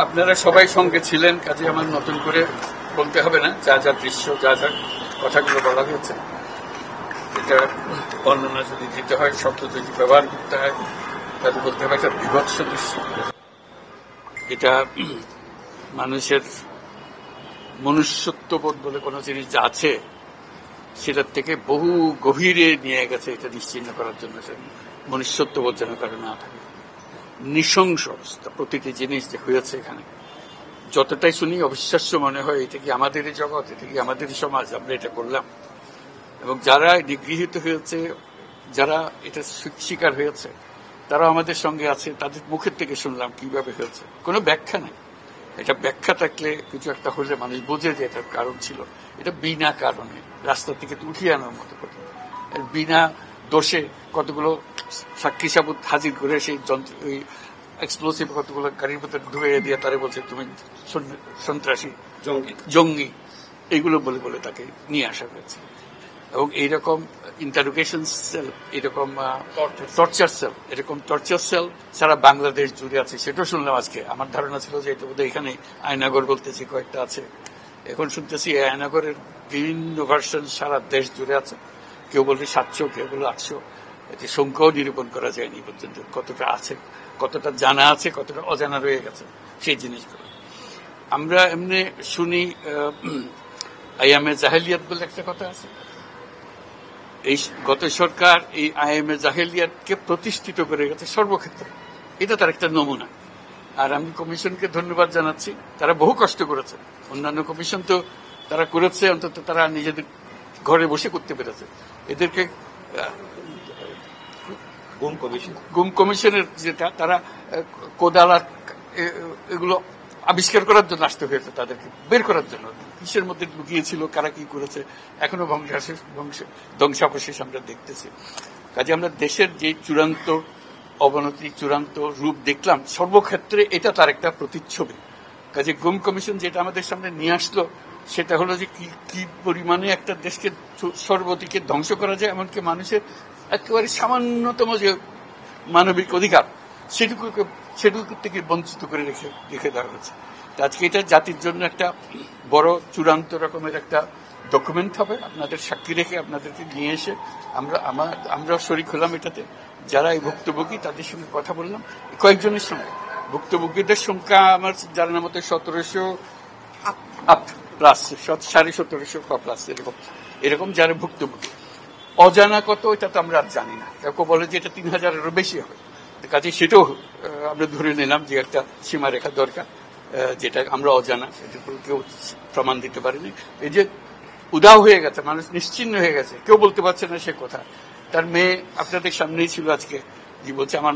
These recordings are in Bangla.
আপনারা সবাই সঙ্গে ছিলেন, কাজে আমার নতুন করে বলতে হবে না। যা যা দৃশ্য, যা যা কথাগুলো বলা হয়েছে, এটা বর্ণনা যদি দিতে হয়, শব্দ যদি ব্যবহার করতে হয়, তাহলে বলতে হবে একটা বিভৎস দৃশ্য। এটা মানুষের মনুষ্যত্ববোধ বলে কোনো জিনিস যা আছে সেটার থেকে বহু গভীরে নিয়ে গেছে। এটা নিশ্চিহ্ন করার জন্য মনুষ্যত্ববোধ যেন কারো না থাকে। নৃশংস অবস্থা, প্রতিটি জিনিস যে হয়েছে এখানে যতটাই শুনি অবিশ্বাস্য মনে হয়। এটা কি আমাদেরই জগৎ, এটা কি আমাদেরই সমাজ, আমরা এটা করলাম? এবং যারা নিগৃহীত হয়েছে, যারা এটা শিকার হয়েছে, তারা আমাদের সঙ্গে আছে। তাদের মুখের থেকে শুনলাম কিভাবে হয়েছে। কোনো ব্যাখ্যা নেই। এটা ব্যাখ্যা থাকলে কিছু একটা হলে মানুষ বোঝে যে এটার কারণ ছিল। এটা বিনা কারণে রাস্তা থেকে উঠিয়ে আনার মতো কথা। বিনা দোষে কতগুলো সাক্ষী সাবুত হাজির করে সেই ওই এক্সপ্লোসিভ কতগুলো গাড়ির ভিতরে ঢুকিয়ে দিয়ে তারা বলছে তুমি সন্ত্রাসী, জঙ্গি, এগুলো বলে বলে তাকে নিয়ে আসা হয়েছে। এবং এইরকম ইন্টারোগেশন সেল, এরকম টর্চার সেল, এরকম টর্চার সেল সারা বাংলাদেশ জুড়ে আছে। সেটাও শুনলাম আজকে। আমার ধারণা ছিল যে এটা বোধহয় এখানে আয়নাগর বলতেছি কয়েকটা আছে, এখন শুনতেছি আয়নাগরের বিভিন্ন ভার্সন সারা দেশ জুড়ে আছে। কেউ বলছে 700, কেউ বলে 800। এতে সংখ্যাও নিরূপণ করা যায়নি পর্যন্ত। কতটা আছে, কতটা জানা আছে, কতটা অজানা রয়ে গেছে সেই জিনিসগুলো। আমরা এমনি শুনি আইয়ামে জাহেলিয়াত বলে একটা কথা আছে। এই গত সরকার এই আইএমএ জাহেলিয়াতকে প্রতিষ্ঠিত করে গেছে সর্বক্ষেত্রে। এটা তার একটা নমুনা। আর আমি কমিশনকে ধন্যবাদ জানাচ্ছি, তারা বহু কষ্ট করেছে। অন্যান্য কমিশন তো তারা করেছে, অন্তত তারা নিজেদের ঘরে বসে করতে পেরেছে। এদেরকে গুম কমিশনের যেটা, তারা কোদালা এগুলো আবিষ্কার করার জন্য আসতে হয়েছে, তাদেরকে বের করার জন্য। কিসের মধ্যে লুকিয়েছিল, কারা কি করেছে, এখনো ধ্বংসাবশেষ আমরা দেখতেছি। কাজে আমরা দেশের যে চূড়ান্ত অবনতি, চূড়ান্ত রূপ দেখলাম সর্বক্ষেত্রে, এটা তার একটা প্রতিচ্ছবি। কাজে গুম কমিশন যেটা আমাদের সামনে নিয়ে আসলো, সেটা হলো যে কি পরিমাণে একটা দেশকে সর্বদিকে ধ্বংস করা যায়, এমনকি মানুষের একেবারে সামান্যতম যে মানবিক অধিকার সেটুকু থেকে বঞ্চিত করে রেখে দেওয়া হয়েছে। আজকে এটা জাতির জন্য একটা বড় চূড়ান্ত রকমের একটা ডকুমেন্ট হবে। আপনাদের সাক্ষী রেখে আপনাদেরকে নিয়ে এসে আমরা শরিক হলাম এটাতে। যারা এই ভুক্তভোগী তাদের সঙ্গে কথা বললাম, কয়েকজনের সঙ্গে। ভুক্তভোগীদের সংখ্যা আমার জানার মতো 1700 প্লাস, 1750 প্লাস এরকম যারা ভুক্তভোগী। অজানা কত এটা তো আমরা আর জানি না। কেউ বলে যে এটা 3000-এরও বেশি হবে। কাজে সেটাও আমরা ধরে নিলাম যে একটা সীমারেখা দরকার, যেটা আমরা অজানা, এটা কেউ প্রমাণ দিতে পারেনি। এই যে উদাও হয়ে গেছে, মানুষ নিশ্চিহ্ন হয়ে গেছে, কেউ বলতে পারছে না সে কোথায়। তার মেয়ে আপনাদের সামনেই ছিল আজকে, যে বলছে আমার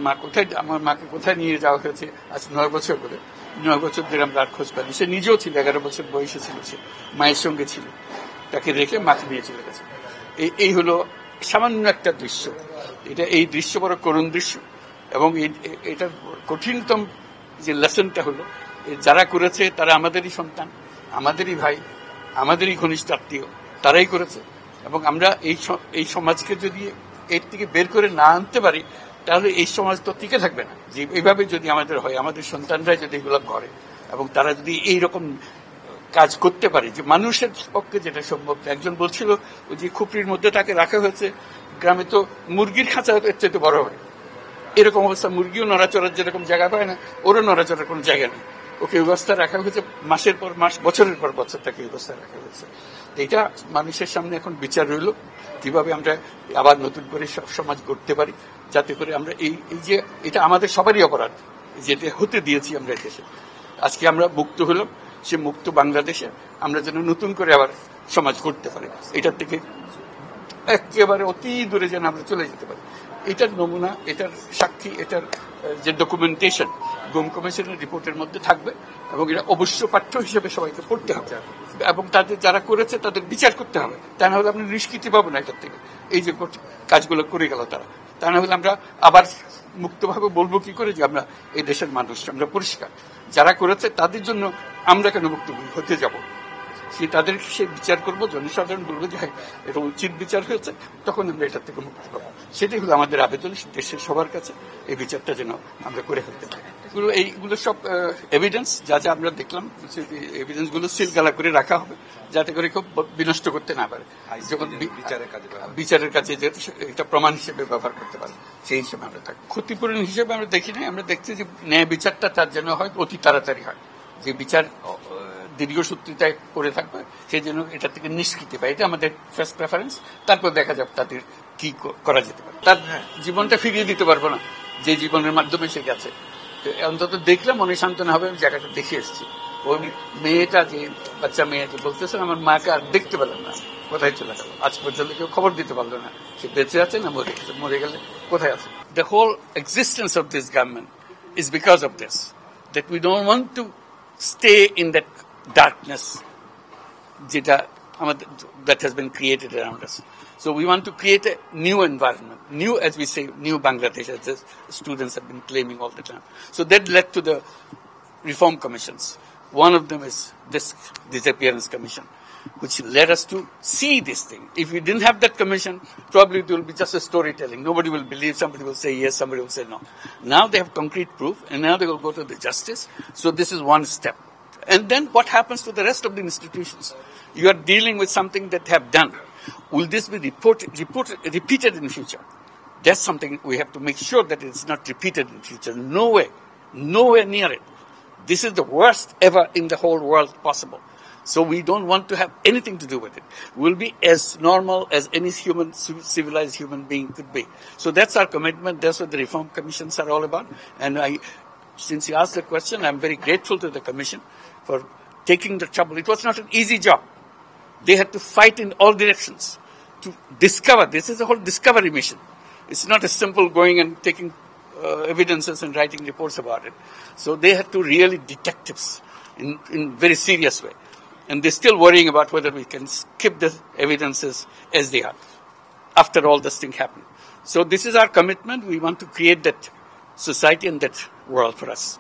মাকে কোথায় নিয়ে যাওয়া হয়েছে। আজ 9 বছর করে, 9 বছর ধরে আমরা আর খোঁজ পাইনি। সে নিজেও ছিল, 11 বছর বয়সে ছিল, সে মায়ের সঙ্গে ছিল, তাকে রেখে মাকে নিয়ে চলে গেছে। এই হলো সামান্য একটা দৃশ্য। এই দৃশ্য বড় করুণ দৃশ্য। এবং এটার কঠিনতম যে লেসনটা হলো, যারা করেছে তারা আমাদেরই সন্তান, আমাদেরই ভাই, আমাদেরই ঘনিষ্ঠ আত্মীয়, তারাই করেছে। এবং আমরা এই সমাজকে যদি এর থেকে বের করে না আনতে পারি, তাহলে এই সমাজ তো টিকে থাকবে না। যে এইভাবে যদি আমাদের হয়, আমাদের সন্তানরাই যদি এগুলো করে, এবং তারা যদি এইরকম কাজ করতে পারে, যে মানুষের পক্ষে যেটা সম্ভব। একজন বলছিল যে খুপড়ির মধ্যে তাকে রাখা হয়েছে, গ্রামে তো মুরগির খাঁচা এর চাইতে বড় হয়। এরকম অবস্থা, মুরগিও নড়াচড়ার যেরকম জায়গা পায় না, ওরও নড়াচড়ার কোনো জায়গা নেই। ওকে ব্যবস্থা রাখা হয়েছে, মাসের পর মাস, বছরের পর বছর তাকে ব্যবস্থা রাখা হয়েছে। এটা মানুষের সামনে এখন বিচার রইল, কিভাবে আমরা আবার নতুন করে সমাজ গড়তে পারি, যাতে করে আমরা এই যে এটা আমাদের সবারই অপরাধ, যেটা হতে দিয়েছি আমরা দেশে। আজকে আমরা মুক্ত হলাম, সে মুক্ত বাংলাদেশে আমরা যেন নতুন করে আবার সমাজ করতে পারি, এটার থেকে একেবারে অতি দূরে যেন আমরা চলে যেতে পারি। এটার নমুনা, এটার সাক্ষী, এটার যে ডকুমেন্টেশন গুম কমিশনের রিপোর্টের মধ্যে থাকবে, এবং এটা অবশ্য পাঠ্য হিসেবে সবাইকে পড়তে হবে, এবং তাদের যারা করেছে তাদের বিচার করতে হবে। তা না হলে আমরা নিষ্কৃতি পাবো না এটার থেকে। এই যে কাজগুলো করে গেল তারা, তা না হলে আমরা আবার মুক্তভাবে বলবো কি করে যে আমরা এই দেশের মানুষ, আমরা পরিষ্কার। যারা করেছে তাদের জন্য আমরা কেন মুক্তভোগী হতে যাব? তাদেরকে সে বিচার করবো, জনসাধারণ বলবো যে হ্যাঁ এটা উচিত বিচার হয়েছে, তখন আমরা এটার থেকে মুক্তি পাবো। সেটাই হলো আমাদের আবেদন দেশের সবার কাছে, এই বিচারটা যেন আমরা করে ফেলতে পারি। এইগুলো সব এভিডেন্স যা যা আমরা দেখলাম, এভিডেন্স গুলো সিলগালা করে রাখা হবে যাতে করে কেউ বিনষ্ট করতে না পারে, যখন বিচারের কাছে এটা প্রমাণ হিসেবে ব্যবহার করতে পারে, সেই হিসেবে আমরা থাকি। ক্ষতিপূরণ হিসেবে আমরা দেখি না, আমরা দেখছি যে ন্যায় বিচারটা তার জন্য হয় অতি তাড়াতাড়ি হয়, যে বিচার দীর্ঘসূত্রিতায় করে থাকবে সেই জন্য এটা থেকে নিষ্কৃতি পায়, এটা আমাদের ফার্স্ট প্রেফারেন্স। তারপর দেখা যাবে তাদের কি করা যেতে পারে। তার জীবনটা ফিরিয়ে দিতে পারবো না যে জীবনের মাধ্যমে সে গেছে, অন্তত দেখলে মনে সান্ত্বনা হবে। আমি জায়গাটা দেখে এসেছি। ওই মেয়েটা, যে বাচ্চা মেয়ে যে বলতেছেন আমার মাকে আর দেখতে পেলাম না, কোথায় চলে গেল, আজ পর্যন্ত কেউ খবর দিতে পারলো না সে বেঁচে আছে না মরে গেছে, মরে গেলে কোথায় আছে। The whole existence of this government is because of this, that we don't want to stay in that darkness যেটা আমাদের that has been created around us. So we want to create a new environment, new, as we say, new Bangladesh, as the students have been claiming all the time. So that led to the reform commissions. One of them is this disappearance commission, which led us to see this thing. If we didn't have that commission, probably it will be just a storytelling. Nobody will believe, somebody will say yes, somebody will say no. Now they have concrete proof, and now they will go to the justice. So this is one step. And then what happens to the rest of the institutions? You are dealing with something that have done. Will this be repeated in future? That's something we have to make sure that it's not repeated in future. No way. Nowhere near it. This is the worst ever in the whole world possible. So we don't want to have anything to do with it. We'll be as normal as any civilized human being could be. So that's our commitment. That's what the reform commissions are all about. And since you asked the question, I'm very grateful to the commission for taking the trouble. It was not an easy job. They had to fight in all directions to discover. This is a whole discovery mission. It's not as simple going and taking evidences and writing reports about it. So they had to really detectives in very serious way. And they're still worrying about whether we can keep the evidences as they are after all this thing happened. So this is our commitment. We want to create that society and that world for us.